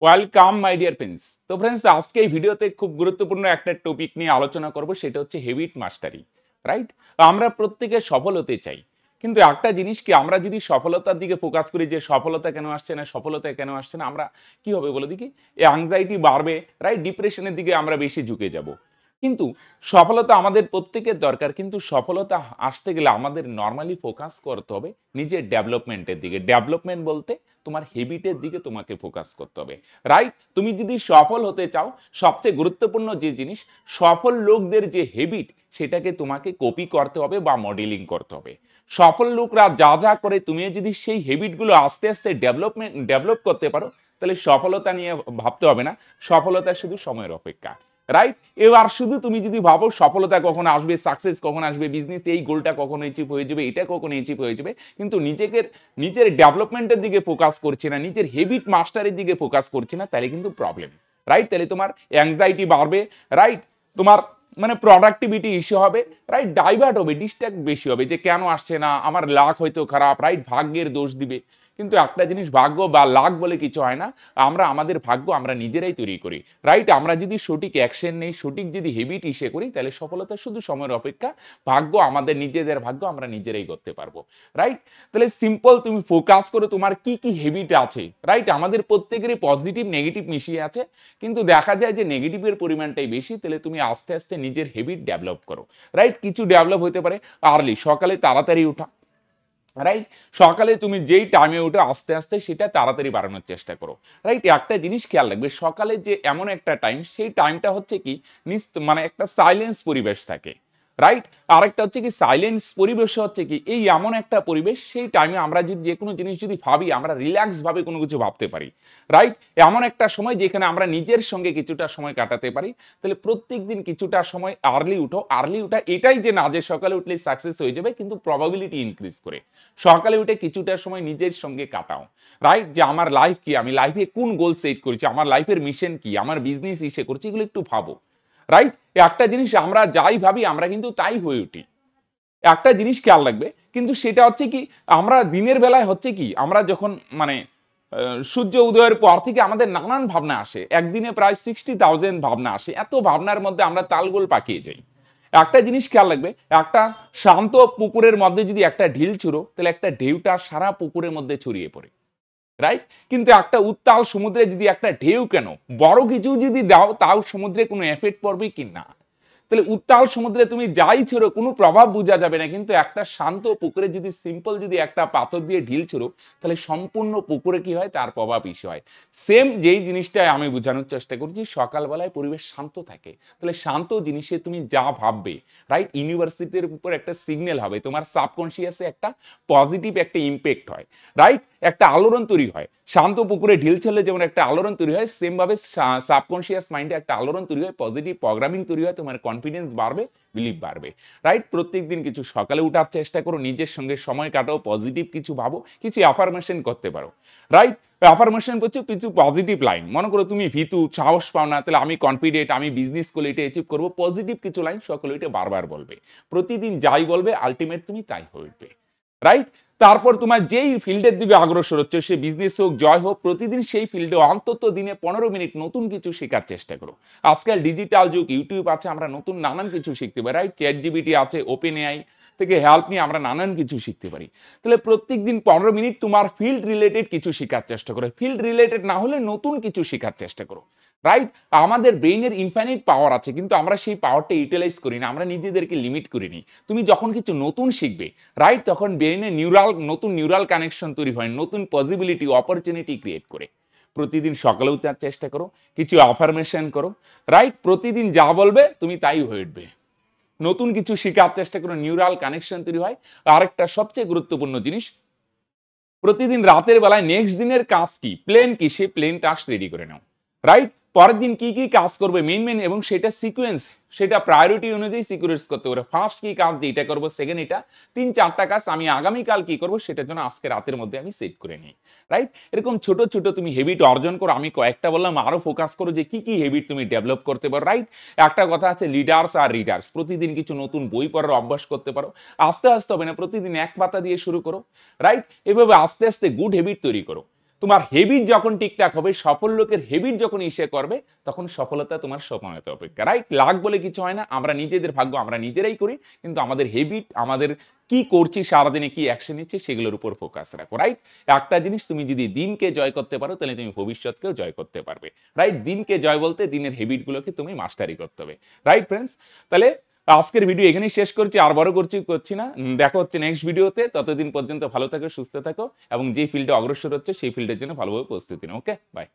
Welcome my dear friends. তো friends, আজকে এই ভিডিওতে খুব গুরুত্বপূর্ণ একটা টপিক নিয়ে আলোচনা করব, সেটা হচ্ছে হ্যাবিট মাস্টারি। রাইট? আমরা প্রত্যেকে সফল হতে চাই, কিন্তু একটা জিনিস কি, আমরা যদি সফলতার দিকে ফোকাস করি যে সফলতা কেন আসছে না, সফলতা কেন আসছে না, আমরা কি হবে বলে দেখি, এই অ্যাংজাইটি বাড়বে, রাইট? ডিপ্রেশনের দিকে আমরা বেশি ঝুঁকে যাব। কিন্তু সফলতা আমাদের প্রত্যেকের দরকার, কিন্তু সফলতা আসতে গেলে আমাদের নর্মালি ফোকাস করতে হবে নিজের ডেভেলপমেন্টের দিকে। ডেভেলপমেন্ট বলতে তোমার হ্যাবিটের দিকে তোমাকে ফোকাস করতে হবে। রাইট? তুমি যদি সফল হতে চাও, সবচেয়ে গুরুত্বপূর্ণ যে জিনিস, সফল লোকদের যে হ্যাবিট সেটাকে তোমাকে কপি করতে হবে বা মডেলিং করতে হবে। সফল লোকরা যা যা করে, তুমি যদি সেই হ্যাবিটগুলো আস্তে আস্তে ডেভেলপ করতে পারো, তাহলে সফলতা নিয়ে ভাবতে হবে না। সফলতা শুধু সময়ের অপেক্ষা। রাইট? এবার শুধু তুমি যদি ভাবো সফলতা কখন আসবে, সাকসেস কখন আসবে, বিজনেস এই গোলটা কখন অ্যাচিভ হয়ে যাবে, এটা কখন অ্যাচিভ হয়ে যাবে, কিন্তু নিজের ডেভেলপমেন্টের দিকে ফোকাস করছি না, নিজের হ্যাবিট মাস্টারের দিকে ফোকাস করছি না, তাহলে কিন্তু প্রবলেম। রাইট? তাহলে তোমার অ্যাংজাইটি বাড়বে। রাইট? তোমার মানে প্রোডাক্টিভিটি ইস্যু হবে। রাইট? ডাইভার্ট হবে, ডিস্ট্রাক্ট বেশি হবে যে কেন আসছে না, আমার লাক হয়তো খারাপ। রাইট? ভাগ্যের দোষ দিবে। কিন্তু একটা জিনিস, ভাগ্য বা লাক বলে কিছু হয় না। আমরা আমাদের ভাগ্য আমরা নিজেরাই তৈরি করি। রাইট? আমরা যদি সঠিক অ্যাকশন নেই, সঠিক যদি হ্যাবিট ইসে করি, তাহলে সফলতা শুধু সময়ের অপেক্ষা। ভাগ্য আমাদের নিজেদের ভাগ্য আমরা নিজেরাই করতে পারবো। রাইট? তাহলে সিম্পল তুমি ফোকাস করো তোমার কি কি হ্যাবিট আছে। রাইট? আমাদের প্রত্যেকেরই পজিটিভ নেগেটিভ মিশিয়ে আছে, কিন্তু দেখা যায় যে নেগেটিভের পরিমাণটাই বেশি। তাহলে তুমি আস্তে আস্তে নিজের হ্যাবিট ডেভেলপ করো। রাইট? কিছু ডেভেলপ হতে পারে আর্লি, সকালে তাড়াতাড়ি ওঠা। রাইট? সকালে তুমি যেই টাইমে উঠে আস্তে আস্তে সেটা তাড়াতাড়ি বাড়ানোর চেষ্টা করো। রাইট? একটা জিনিস খেয়াল রাখবে, সকালে যে এমন একটা টাইম, সেই টাইমটা হচ্ছে কি মানে একটা সাইলেন্স পরিবেশ থাকে। রাইট? আরেকটা হচ্ছে কি, সাইলেন্স পরিবেশ হচ্ছে কি এই এমন একটা পরিবেশ, সেই টাইমে আমরা যদি যে কোনো জিনিস যদি ভাবি, আমরা রিল্যাক্স ভাবে কোনো কিছু ভাবতে পারি। রাইট? এমন একটা সময় যেখানে আমরা নিজের সঙ্গে কিছুটা সময় কাটাতে পারি। তাহলে প্রত্যেক দিন কিছুটা সময় আর্লি উঠো। আর্লি উঠা এটাই যে না যে সকালে উঠলেই সাকসেস হয়ে যাবে, কিন্তু প্রবাবিলিটি ইনক্রিজ করে। সকালে উঠে কিছুটা সময় নিজের সঙ্গে কাটাও। রাইট? যে আমার লাইফ কি, আমি লাইফে কোন গোল সেট করেছি, আমার লাইফের মিশন কি, আমার বিজনেস ইসে করছি, এগুলো একটু ভাবো। রাইট? একটা জিনিস, আমরা যাই ভাবি আমরা কিন্তু তাই হয়ে উঠি। একটা জিনিস খেয়াল রাখবে, কিন্তু সেটা হচ্ছে কি, আমরা দিনের বেলায় হচ্ছে কি, আমরা যখন মানে সূর্য উদয়ের পর থেকে আমাদের নানান ভাবনা আসে, একদিনে প্রায় 60,000 ভাবনা আসে। এত ভাবনার মধ্যে আমরা তালগোল পাকিয়ে যাই। একটা জিনিস খেয়াল রাখবে, একটা শান্ত পুকুরের মধ্যে যদি একটা ঢিল ছুড়ো, তাহলে একটা ঢেউটা সারা পুকুরের মধ্যে ছড়িয়ে পড়ে। রাইট? কিন্তু একটা উত্তাল সমুদ্রে যদি একটা ঢেউ কেন, বড় কিছু যদি দাও, তাও সমুদ্রে কোনো এফেক্ট পড়বে কি না। তাহলে উত্তাল সমুদ্রে তুমি যাই ছোড়ো, কোনো প্রভাব বোঝা যাবে না, কিন্তু একটা শান্ত পুকুরে যদি সিম্পল যদি একটা পাথর দিয়ে ঢিল ছোড়ো, তাহলে সম্পূর্ণ পুকুরে কি হয়, তার প্রভাব ইস্যু হয়। সেম যেই জিনিসটা আমি বোঝানোর চেষ্টা করছি, সকালবেলায় পরিবেশ শান্ত থাকে, তাহলে শান্ত জিনিসে তুমি যা ভাববে, রাইট, ইউনিভার্সিটির উপর একটা সিগন্যাল হবে, তোমার সাবকনসিয়াসে একটা পজিটিভ একটা ইম্প্যাক্ট হয়। রাইট? একটা আলোড়ন তৈরি হয়। শান্ত পুকুরে ঢিল ছেলে যেমন একটা আলোড়ন তৈরি হয়, সেম ভাবে সাবকনসিয়াস মাইন্ডে একটা আলোড়ন তৈরি হয়, পজিটিভ প্রোগ্রামিং তৈরি হয়, তোমার কনফিডেন্স বাড়বে, বিলিভ বাড়বে। রাইট? প্রত্যেকদিন কিছু সকালে উঠার চেষ্টা করো, নিজের সঙ্গে সময় কাটাও, পজিটিভ কিছু ভাবো, কিছু অ্যাফার্মেশন করতে পারো। রাইট? অ্যাফার্মেশন হচ্ছে কিছু পজিটিভ লাইন। মনে করো তুমি ভীতু, সাহস পাও না, তাহলে আমি কনফিডেন্ট, আমি বিজনেস করলে এটা অ্যাচিভ করবো, পজিটিভ কিছু লাইন সকালে উঠে বারবার বলবে। প্রতিদিন যাই বলবে আলটিমেট তুমি তাই হয়ে উঠবে। রাইট? তারপর তোমার যেই ফিল্ডের দিকে অগ্রসর হচ্ছে, সে বিজনেস হোক, জয় হোক, প্রতিদিন সেই ফিল্ডে অন্তত দিনে 15 মিনিট নতুন কিছু শেখার চেষ্টা করো। আজকাল ডিজিটাল যুগ, ইউটিউব আছে, আমরা নতুন নানান কিছু শিখতে পারি। রাইট? চ্যাট জিপিটি আছে, ওপেন এআই থেকে হেল্প নিয়ে আমরা নানান কিছু শিখতে পারি। তাহলে প্রত্যেক দিন 15 মিনিট তোমার ফিল্ড রিলেটেড কিছু শেখার চেষ্টা করো। ফিল্ড রিলেটেড না হলে নতুন কিছু শেখার চেষ্টা করো। রাইট? আমাদের ব্রেইনের ইনফাইনাইট পাওয়ার আছে, কিন্তু আমরা সেই পাওয়ারটা ইউটিলাইজ করি না, আমরা নিজেদেরকে লিমিট করে নিই। তুমি যখন কিছু নতুন শিখবে, রাইট, তখন ব্রেইনে নতুন নিউরাল কানেকশন তৈরি হয়, নতুন পসিবিলিটি, অপরচুনিটি ক্রিয়েট করে। প্রতিদিন সকালে উঠার চেষ্টা করো, কিছু অ্যাফার্মেশন করো। রাইট? প্রতিদিন যা বলবে তুমি তাই হয়ে উঠবে। নতুন কিছু শেখার চেষ্টা করো, নিউরাল কানেকশন তৈরি হয়। আরেকটা সবচেয়ে গুরুত্বপূর্ণ জিনিস, প্রতিদিন রাতের বেলায় নেক্সট দিনের কাজ কি, প্ল্যান কি, সেই প্ল্যান টাস্ক রেডি করে নাও। রাইট? পরের দিন কি কি কাজ করবে মেন এবং সেটা সিকোয়েন্স, সেটা প্রায়োরিটি অনুযায়ী সিকিউরিটি করতে পারে। ফার্স্ট কি কাজ দিয়ে এটা করবো, সেকেন্ড এটা, 3-4টা কাজ আমি আগামীকাল কি করবো সেটার জন্য আজকে রাতের মধ্যে আমি সেট করে নিই। রাইট? এরকম ছোট ছোট তুমি হ্যাবিট অর্জন করো। আমি কয়েকটা বললাম, আরো ফোকাস করো যে কি কি হ্যাবিট তুমি ডেভেলপ করতে পারো। রাইট? একটা কথা আছে, লিডার্স আর রিডার্স, প্রতিদিন কিছু নতুন বই পড়ার অভ্যাস করতে পারো। আস্তে আস্তে হবে না, প্রতিদিন এক পাতা দিয়ে শুরু করো। রাইট? এভাবে আস্তে আস্তে গুড হ্যাবিট তৈরি করো। তোমার হেবিট যখন ঠিকঠাক হবে, সফল লোকের হেবিট যখন ইসে করবে, তখন সফলতা তোমার সময়ের অপেক্ষা, রাইট? লাক বলে কিছু হয় না, আমরা নিজেদের ভাগ্য আমরা নিজেরাই করি, কিন্তু আমাদের হেবিট, আমাদের কি করছি সারাদিনে, কি অ্যাকশন নিচ্ছি, সেগুলোর উপর ফোকাস রাখো, রাইট? একটা জিনিস, তুমি যদি দিনকে জয় করতে পারো, তাহলে তুমি ভবিষ্যৎকেও জয় করতে পারবে, রাইট? দিনকে জয় বলতে দিনের হেবিটগুলোকে তুমি মাস্টারি করতে হবে, রাইট ফ্রেন্ডস? তাহলে আজকের ভিডিও এখানেই শেষ করছি, আর বড় করছি না। দেখা হচ্ছে নেক্সট ভিডিওতে। ততদিন পর্যন্ত ভালো থাকো, সুস্থ থাকো, এবং যে ফিল্ডে অগ্রসর হচ্ছে সেই ফিল্ডের জন্য ভালোভাবে প্রস্তুতি নাও। ওকে, বাই।